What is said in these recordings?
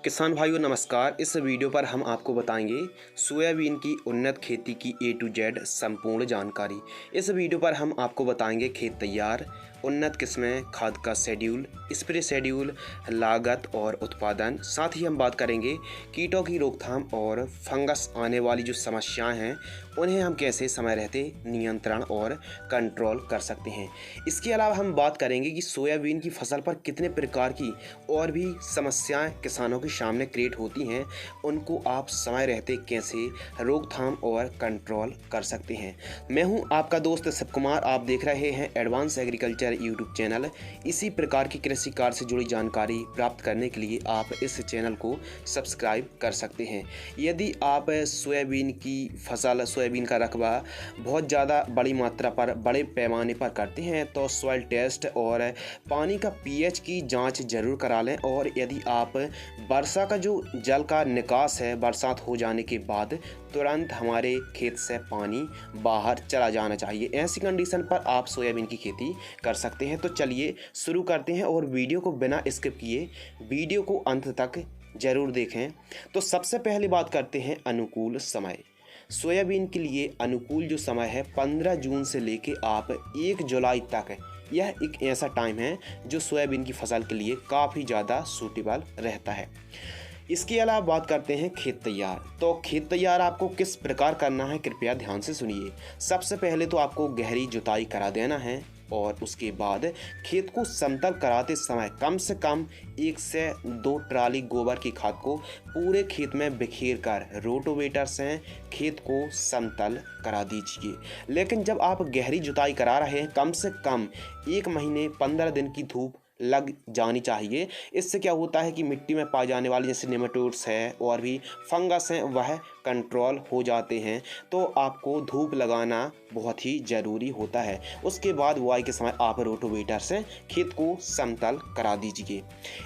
किसान भाइयों नमस्कार। इस वीडियो पर हम आपको बताएंगे सोयाबीन की उन्नत खेती की A to Z संपूर्ण जानकारी। इस वीडियो पर हम आपको बताएंगे खेत तैयार, उन्नत किस्में, खाद का शेड्यूल, स्प्रे शेड्यूल, लागत और उत्पादन। साथ ही हम बात करेंगे कीटों की रोकथाम और फंगस आने वाली जो समस्याएं हैं उन्हें हम कैसे समय रहते नियंत्रण और कंट्रोल कर सकते हैं। इसके अलावा हम बात करेंगे कि सोयाबीन की फसल पर कितने प्रकार की और भी समस्याएं किसानों के सामने क्रिएट होती हैं, उनको आप समय रहते कैसे रोकथाम और कंट्रोल कर सकते हैं। मैं हूं आपका दोस्त शिव कुमार, आप देख रहे हैं एडवांस एग्रीकल्चर यूट्यूब चैनल। इसी प्रकार की कृषि कार्य से जुड़ी जानकारी प्राप्त करने के लिए आप इस चैनल को सब्सक्राइब कर सकते हैं। यदि आप सोयाबीन की फसल, सोयाबीन का रकबा बहुत ज़्यादा बड़ी मात्रा पर बड़े पैमाने पर करते हैं तो सॉइल टेस्ट और पानी का पीएच की जांच जरूर करा लें। और यदि आप वर्षा का जो जल का निकास है, बरसात हो जाने के बाद तुरंत हमारे खेत से पानी बाहर चला जाना चाहिए। ऐसी कंडीशन पर आप सोयाबीन की खेती कर सकते हैं। तो चलिए शुरू करते हैं और वीडियो को बिना स्किप किए वीडियो को अंत तक जरूर देखें। तो सबसे पहले बात करते हैं अनुकूल समय। सोयाबीन के लिए अनुकूल जो समय है 15 जून से लेके आप 1 जुलाई तक, यह एक ऐसा टाइम है जो सोयाबीन की फसल के लिए काफ़ी ज़्यादा सूटेबल रहता है। इसके अलावा बात करते हैं खेत तैयार। तो खेत तैयार आपको किस प्रकार करना है, कृपया ध्यान से सुनिए। सबसे पहले तो आपको गहरी जुताई करा देना है और उसके बाद खेत को समतल कराते समय कम से कम 1 से 2 ट्राली गोबर की खाद को पूरे खेत में बिखेर कर रोटोवेटर से खेत को समतल करा दीजिए। लेकिन जब आप गहरी जुताई करा रहे हैं, कम से कम 1 महीने 15 दिन की धूप लग जानी चाहिए। इससे क्या होता है कि मिट्टी में पाए जाने वाले जैसे नेमाटोड्स है और भी फंगस हैं वह कंट्रोल हो जाते हैं। तो आपको धूप लगाना बहुत ही ज़रूरी होता है। उसके बाद बुआई के समय आप रोटोवेटर से खेत को समतल करा दीजिए।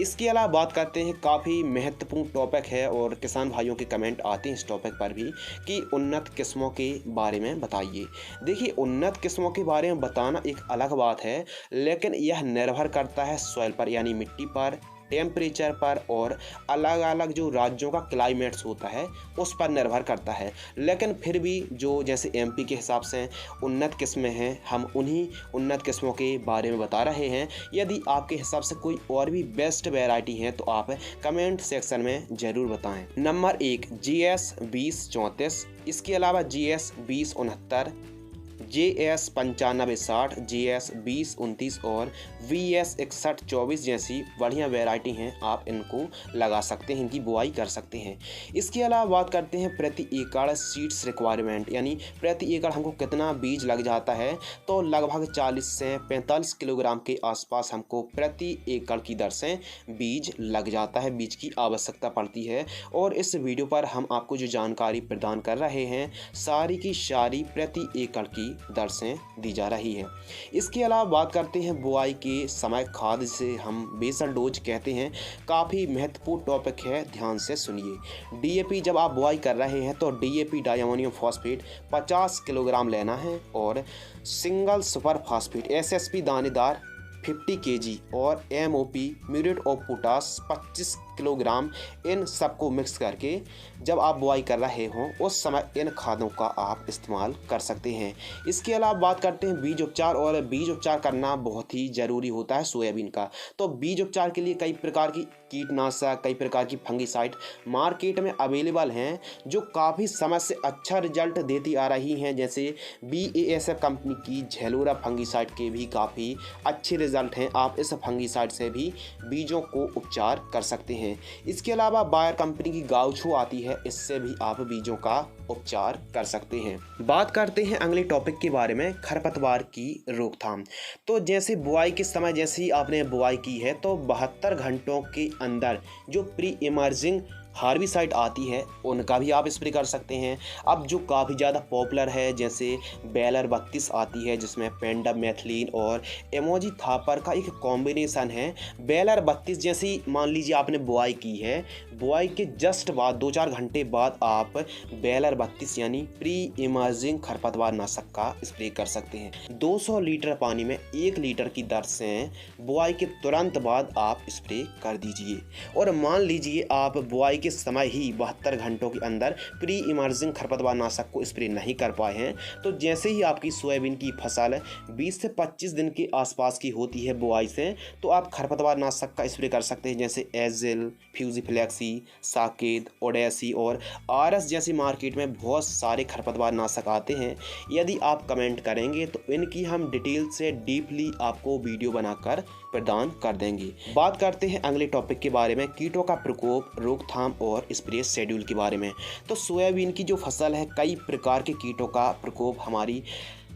इसके अलावा बात करते हैं, काफ़ी महत्वपूर्ण टॉपिक है और किसान भाइयों के कमेंट आते हैं इस टॉपिक पर भी कि उन्नत किस्मों के बारे में बताइए। देखिए, उन्नत किस्मों के बारे में बताना एक अलग बात है, लेकिन यह निर्भर करता है सॉइल पर यानी मिट्टी पर, टेम्परेचर पर और अलग अलग जो राज्यों का क्लाइमेट्स होता है उस पर निर्भर करता है। लेकिन फिर भी जो जैसे एमपी के हिसाब से उन्नत किस्में हैं, हम उन्हीं उन्नत किस्मों के बारे में बता रहे हैं। यदि आपके हिसाब से कोई और भी बेस्ट वैरायटी है तो आप कमेंट सेक्शन में ज़रूर बताएं। नंबर 1 GS 2034, इसके अलावा GS 2069, JS 9560, JS 2029 और VS 6124 जैसी बढ़िया वैरायटी हैं। आप इनको लगा सकते हैं, इनकी बुआई कर सकते हैं। इसके अलावा बात करते हैं प्रति एकड़ सीड्स रिक्वायरमेंट, यानी प्रति एकड़ हमको कितना बीज लग जाता है। तो लगभग 40 से 45 किलोग्राम के आसपास हमको प्रति एकड़ की दर से बीज लग जाता है, बीज की आवश्यकता पड़ती है। और इस वीडियो पर हम आपको जो जानकारी प्रदान कर रहे हैं सारी की सारी प्रति एकड़ की दर से दी जा रही है। इसके अलावा बात करते हैं बुआई के समय खाद, जिसे हम बेसल डोज कहते हैं, काफ़ी महत्वपूर्ण टॉपिक है, ध्यान से सुनिए। DAP जब आप बुआई कर रहे हैं तो DAP डायमोनियम फॉस्फेट 50 किलोग्राम लेना है और सिंगल सुपर फॉस्फेट SSP दानेदार 50 kg और MOP muriate of potash 25 kilogram, इन सबको मिक्स करके जब आप बुआई कर रहे हों उस समय इन खादों का आप इस्तेमाल कर सकते हैं। इसके अलावा बात करते हैं बीज उपचार, और बीज उपचार करना बहुत ही ज़रूरी होता है सोयाबीन का। तो बीज उपचार के लिए कई प्रकार की कीटनाशक, कई प्रकार की फंगिसाइड मार्केट में अवेलेबल हैं जो काफ़ी समय से अच्छा रिजल्ट देती आ रही हैं। जैसे BASF कंपनी की झेलोरा फंगिसाइड के भी काफ़ी अच्छे रिजल्ट हैं। आप इस फंगिसाइड से भी बीजों को उपचार कर सकते हैं। इसके अलावा बायर कंपनी की गाउछो आती है, इससे भी आप बीजों का उपचार कर सकते हैं। बात करते हैं अगले टॉपिक के बारे में, खरपतवार की रोकथाम। तो जैसे बुआई के समय जैसे ही आपने बुआई की है तो 72 घंटों के अंदर जो प्री इमर्जिंग हार्बिसाइड आती है उनका भी आप स्प्रे कर सकते हैं। अब जो काफ़ी ज़्यादा पॉपुलर है जैसे बेलर 32 आती है जिसमें पेंडामेथलिन और एमोजी थापर का एक कॉम्बिनेशन है। बेलर 32 जैसी मान लीजिए आपने बुआई की है, बुआई के जस्ट बाद 2-4 घंटे बाद आप बेलर 32 यानी प्री इमर्जिंग खरपतवार नाशक का स्प्रे कर सकते हैं। 200 लीटर पानी में 1 लीटर की दर से बुआई के तुरंत बाद आप स्प्रे कर दीजिए। और मान लीजिए आप बुआई के समय ही 72 घंटों के अंदर प्री इमर्जिंग खरपतवार नाशक को स्प्रे नहीं कर पाए हैं, तो जैसे ही आपकी सोयाबीन की फसल 20 से 25 दिन के आसपास की होती है बुआई से, तो आप खरपतवार नाशक का स्प्रे कर सकते हैं जैसे एजिल, फ्यूजीफ्लेक्सी, साकेत, ओडेसी और आरएस जैसी मार्केट में बहुत सारे खरपतवार नाशक आते हैं। यदि आप कमेंट करेंगे तो इनकी हम डिटेल से डीपली आपको वीडियो बनाकर प्रदान कर देंगे। बात करते हैं अगले टॉपिक के बारे में, कीटों का प्रकोप, रोकथाम और स्प्रे शेड्यूल के बारे में। तो सोयाबीन की जो फसल है, कई प्रकार के कीटों का प्रकोप हमारी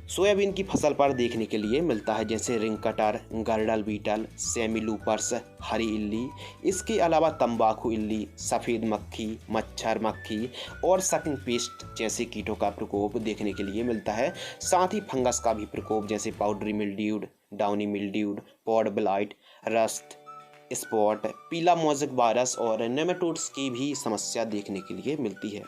सोयाबीन की फसल पर देखने के लिए मिलता है जैसे ring cutter, girdle beetle, semi loopers, हरी इल्ली, इसके अलावा तंबाकू इल्ली, सफ़ेद मक्खी, मच्छर मक्खी और सकिंग पेस्ट जैसे कीटों का प्रकोप देखने के लिए मिलता है। साथ ही फंगस का भी प्रकोप जैसे powdery mildew, downy mildew, pod blight, rust, spot, पीला मोज़ेक वायरस और नेमेटोड्स की भी समस्या देखने के लिए मिलती है।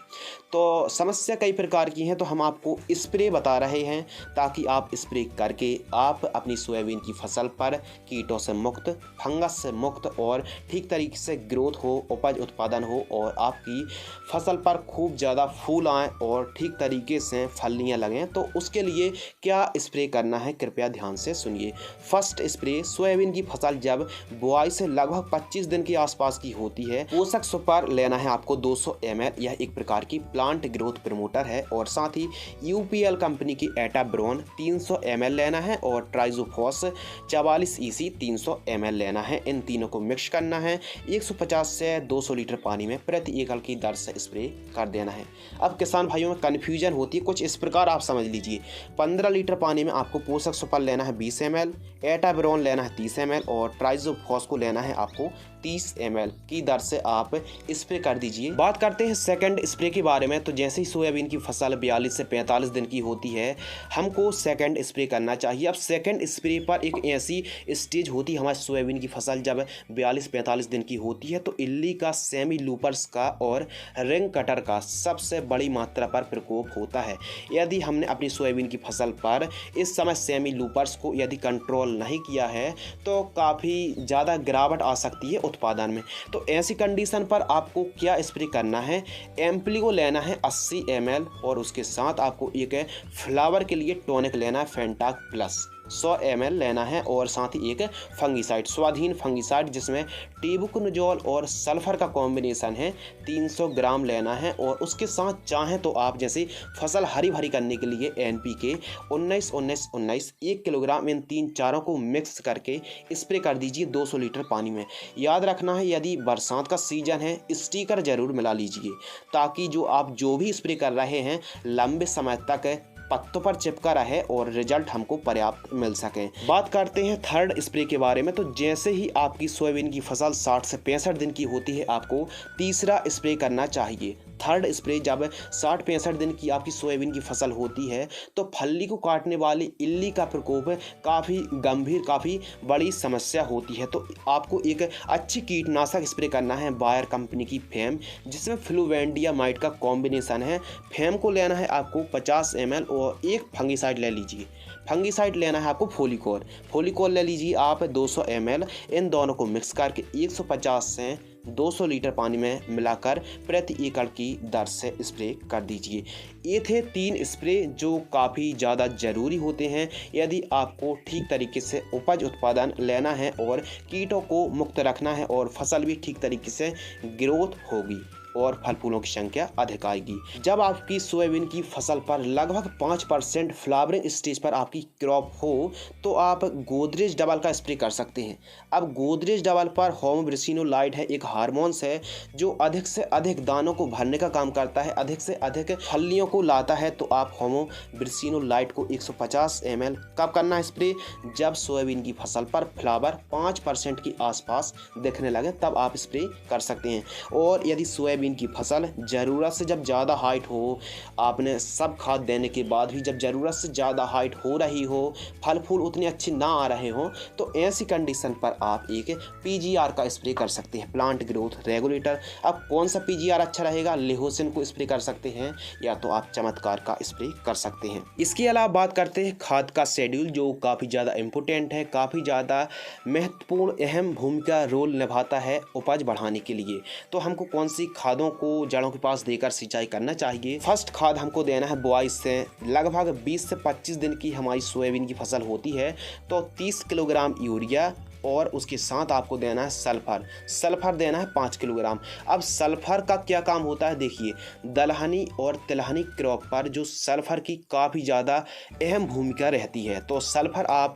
तो समस्या कई प्रकार की हैं, तो हम आपको स्प्रे बता रहे हैं ताकि आप स्प्रे करके आप अपनी सोयाबीन की फसल पर कीटों से मुक्त, फंगस से मुक्त और ठीक तरीके से ग्रोथ हो, उपज उत्पादन हो और आपकी फसल पर खूब ज़्यादा फूल आएँ और ठीक तरीके से फलियाँ लगें। तो उसके लिए क्या स्प्रे करना है कृपया ध्यान से सुनिए। फर्स्ट स्प्रे, सोयाबीन की फसल जब बुआई से लगभग 25 दिन के आसपास की होती है, पोषक सुपर लेना है आपको 200 ml। यह एक प्रकार की प्लांट ग्रोथ प्रमोटर है। और साथ ही यूपीएल कंपनी की एटाब्रोन 300 ml लेना है और ट्राइजोफॉस 44 EC 300 ml लेना है। इन तीनों को मिक्स करना है, 150 से 200 लीटर पानी में प्रति एकड़ की दर से स्प्रे कर देना है। अब किसान भाइयों में कन्फ्यूजन होती है, कुछ इस प्रकार आप समझ लीजिए। 15 लीटर पानी में आपको पोषक सुपर लेना है 20 ml, एटाब्रोन लेना है 30 ml और ट्राइजोफॉस को लेना है आपको 30 ml की दर से आप स्प्रे कर दीजिए। बात करते हैं सेकंड स्प्रे के बारे में। तो जैसे ही सोयाबीन की फसल 42 से 45 दिन की होती है, हमको सेकंड स्प्रे करना चाहिए। अब सेकंड स्प्रे पर एक ऐसी स्टेज होती है हमारी सोयाबीन की फसल जब 42-45 दिन की होती है, तो इल्ली का, सेमी लूपर्स का और रिंग कटर का सबसे बड़ी मात्रा पर प्रकोप होता है। यदि हमने अपनी सोयाबीन की फसल पर इस समय सेमी लूपर्स को यदि कंट्रोल नहीं किया है तो काफ़ी ज़्यादा गिरावट आ सकती है उत्पादन में। तो ऐसी कंडीशन पर आपको क्या स्प्रे करना है, एम्प्लीगो लेना है 80 ml और उसके साथ आपको एक फ्लावर के लिए टॉनिक लेना है फेंटाक प्लस 100 ml लेना है और साथ ही एक फंगिसाइड, स्वाधीन फंगिसाइड जिसमें टेबुकोनजोल और सल्फर का कॉम्बिनेशन है 300 ग्राम लेना है। और उसके साथ चाहें तो आप जैसे फसल हरी भरी करने के लिए NPK 19-19-19 1 किलोग्राम, इन तीन चारों को मिक्स करके स्प्रे कर दीजिए 200 लीटर पानी में। याद रखना है यदि बरसात का सीजन है, स्टिकर जरूर मिला लीजिए ताकि जो आप जो भी स्प्रे कर रहे हैं लंबे समय तक पत्तों पर चिपका रहे और रिजल्ट हमको पर्याप्त मिल सके। बात करते हैं थर्ड स्प्रे के बारे में। तो जैसे ही आपकी सोयाबीन की फसल 60 से 65 दिन की होती है, आपको तीसरा स्प्रे करना चाहिए। थर्ड स्प्रे जब 60-65 दिन की आपकी सोयाबीन की फसल होती है तो फल्ली को काटने वाली इल्ली का प्रकोप काफ़ी गंभीर, काफ़ी बड़ी समस्या होती है। तो आपको एक अच्छी कीटनाशक स्प्रे करना है बायर कंपनी की फेम, जिसमें फ्लूवेंडियामाइड का कॉम्बिनेशन है। फेम को लेना है आपको 50 ml और एक फंगिसाइड ले लीजिए। फंगिसाइड लेना है आपको फोलिकोल ले लीजिए आप 200 ml। इन दोनों को मिक्स करके 150 से 200 लीटर पानी में मिलाकर प्रति एकड़ की दर से स्प्रे कर दीजिए। ये थे 3 स्प्रे जो काफ़ी ज़्यादा ज़रूरी होते हैं यदि आपको ठीक तरीके से उपज उत्पादन लेना है और कीटों को मुक्त रखना है और फसल भी ठीक तरीके से ग्रोथ होगी और फल फूलों की संख्या अधिक आएगी। जब आपकी सोयाबीन की फसल पर लगभग 5% फ्लावरिंग स्टेज पर आपकी क्रॉप हो तो आप गोदरेज डबल का स्प्रे कर सकते हैं। अब गोदरेज डबल पर होमोब्रिसिनोलाइड है, एक हार्मोन्स है जो अधिक से अधिक दानों को भरने का काम करता है, अधिक से अधिक फलियों को लाता है। तो आप होमोब्रिसिनोलाइड को 150 ml कब करना है स्प्रे, जब सोयाबीन की फसल पर फ्लावर 5% के आसपास दिखने लगे तब आप स्प्रे कर सकते हैं। और यदि सोयाबीन सोयाबीन की फसल ज़रूरत से जब ज़्यादा हाइट हो, आपने सब खाद देने के बाद भी जब ज़रूरत से ज़्यादा हाइट हो रही हो, फल फूल उतने अच्छे ना आ रहे हों, तो ऐसी कंडीशन पर आप एक पीजीआर का स्प्रे कर सकते हैं, प्लांट ग्रोथ रेगुलेटर। अब कौन सा पीजीआर अच्छा रहेगा? लिहोसिन को स्प्रे कर सकते हैं या तो आप चमत्कार का स्प्रे कर सकते हैं। इसके अलावा बात करते हैं खाद का शेड्यूल, जो काफ़ी ज़्यादा इम्पोर्टेंट है, काफ़ी ज़्यादा महत्वपूर्ण अहम भूमिका रोल निभाता है उपज बढ़ाने के लिए। तो हमको कौन सी खादों को जड़ों के पास देकर सिंचाई करना चाहिए? फर्स्ट खाद हमको देना है बुआई से लगभग 20 से 25 दिन की हमारी सोयाबीन की फसल होती है तो 30 किलोग्राम यूरिया और उसके साथ आपको देना है सल्फर देना है 5 किलोग्राम। अब सल्फर का क्या काम होता है? देखिए, दलहनी और तिलहनी क्रॉप पर जो सल्फर की काफ़ी ज़्यादा अहम भूमिका रहती है, तो सल्फर आप,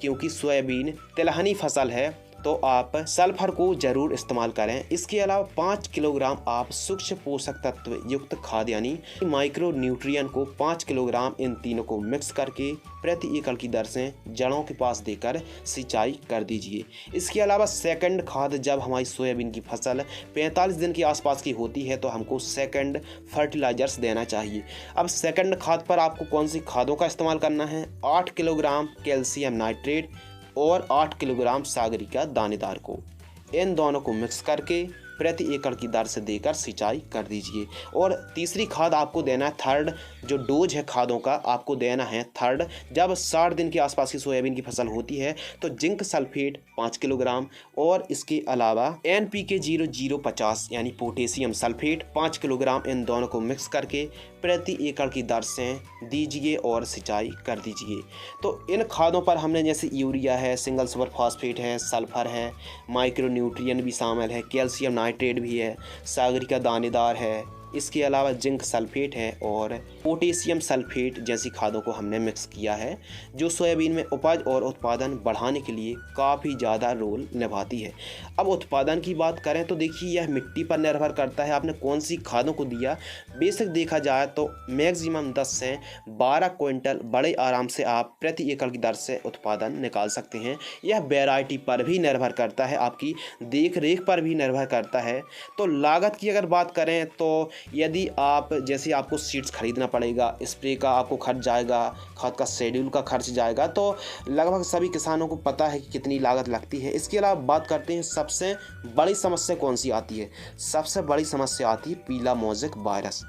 क्योंकि सोयाबीन तिलहनी फसल है, तो आप सल्फर को ज़रूर इस्तेमाल करें। इसके अलावा 5 किलोग्राम आप सूक्ष्म पोषक तत्व युक्त खाद यानी माइक्रो न्यूट्रिएंट को 5 किलोग्राम इन तीनों को मिक्स करके प्रति एकड़ की दर से जड़ों के पास देकर सिंचाई कर दीजिए। इसके अलावा सेकंड खाद, जब हमारी सोयाबीन की फसल 45 दिन के आसपास की होती है तो हमको सेकंड फर्टिलाइजर्स देना चाहिए। अब सेकंड खाद पर आपको कौन सी खादों का इस्तेमाल करना है? 8 किलोग्राम कैल्शियम नाइट्रेट और 8 किलोग्राम सागरिका दानेदार को, इन दोनों को मिक्स करके प्रति एकड़ की दर से देकर सिंचाई कर दीजिए। और तीसरी खाद आपको देना है थर्ड, जो डोज है खादों का आपको देना है थर्ड, जब 60 दिन के आसपास की सोयाबीन की फसल होती है तो जिंक सल्फेट 5 किलोग्राम और इसके अलावा NPK 0050 यानी पोटेशियम सल्फेट 5 किलोग्राम, इन दोनों को मिक्स करके प्रति एकड़ की दर से दीजिए और सिंचाई कर दीजिए। तो इन खादों पर हमने जैसे यूरिया है, सिंगल सुपर फॉस्फेट है, सल्फर है, माइक्रो न्यूट्रिएंट भी शामिल है, कैल्शियम नाइट्रेट भी है, सागरिका दानेदार है, इसके अलावा जिंक सल्फेट है और पोटेशियम सल्फेट जैसी खादों को हमने मिक्स किया है, जो सोयाबीन में उपज और उत्पादन बढ़ाने के लिए काफ़ी ज़्यादा रोल निभाती है। अब उत्पादन की बात करें तो देखिए, यह मिट्टी पर निर्भर करता है आपने कौन सी खादों को दिया। बेसिक देखा जाए तो मैक्सिमम 10 से 12 क्विंटल बड़े आराम से आप प्रति एकड़ की दर से उत्पादन निकाल सकते हैं। यह वैरायटी पर भी निर्भर करता है, आपकी देख रेख पर भी निर्भर करता है। तो लागत की अगर बात करें तो यदि आप, जैसे आपको सीड्स खरीदना पड़ेगा, स्प्रे का आपको खर्च जाएगा, खाद का शेड्यूल का खर्च जाएगा, तो लगभग सभी किसानों को पता है कि कितनी लागत लगती है। इसके अलावा बात करते हैं सबसे बड़ी समस्या कौन सी आती है? सबसे बड़ी समस्या आती है पीला मोज़ेक वायरस।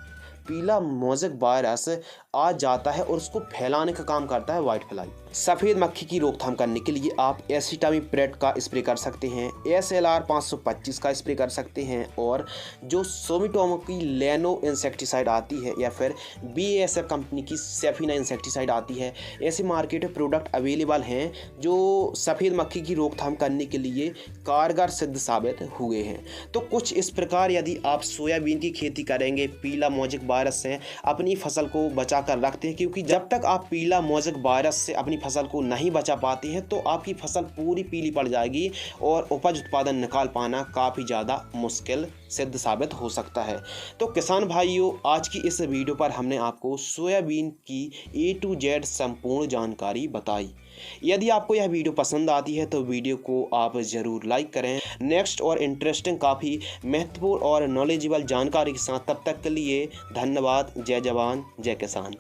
पीला मोज़ेक वायरस आ जाता है और उसको फैलाने का काम करता है व्हाइट फ्लाई। सफ़ेद मक्खी की रोकथाम करने के लिए आप एसिटामिप्रेड का स्प्रे कर सकते हैं, SLR 525 का स्प्रे कर सकते हैं, और जो सोमिटोमो की लेनो इंसेक्टिसाइड आती है या फिर BASF कंपनी की सेफिना इंसेक्टिसाइड आती है, ऐसे मार्केट में प्रोडक्ट अवेलेबल हैं जो सफ़ेद मक्खी की रोकथाम करने के लिए कारगर सिद्ध साबित हुए हैं। तो कुछ इस प्रकार यदि आप सोयाबीन की खेती करेंगे, पीला मोज़ेक वायरस से अपनी फसल को बचा कर रखते हैं, क्योंकि जब तक आप पीला मोज़ेक वायरस से अपनी फसल को नहीं बचा पाते हैं तो आपकी फसल पूरी पीली पड़ जाएगी और उपज उत्पादन निकाल पाना काफ़ी ज़्यादा मुश्किल सिद्ध साबित हो सकता है। तो किसान भाइयों, आज की इस वीडियो पर हमने आपको सोयाबीन की A to Z संपूर्ण जानकारी बताई। यदि आपको यह वीडियो पसंद आती है तो वीडियो को आप ज़रूर लाइक करें। नेक्स्ट और इंटरेस्टिंग, काफ़ी महत्वपूर्ण और नॉलेजेबल जानकारी के साथ, तब तक के लिए धन्यवाद। जय जवान जय किसान।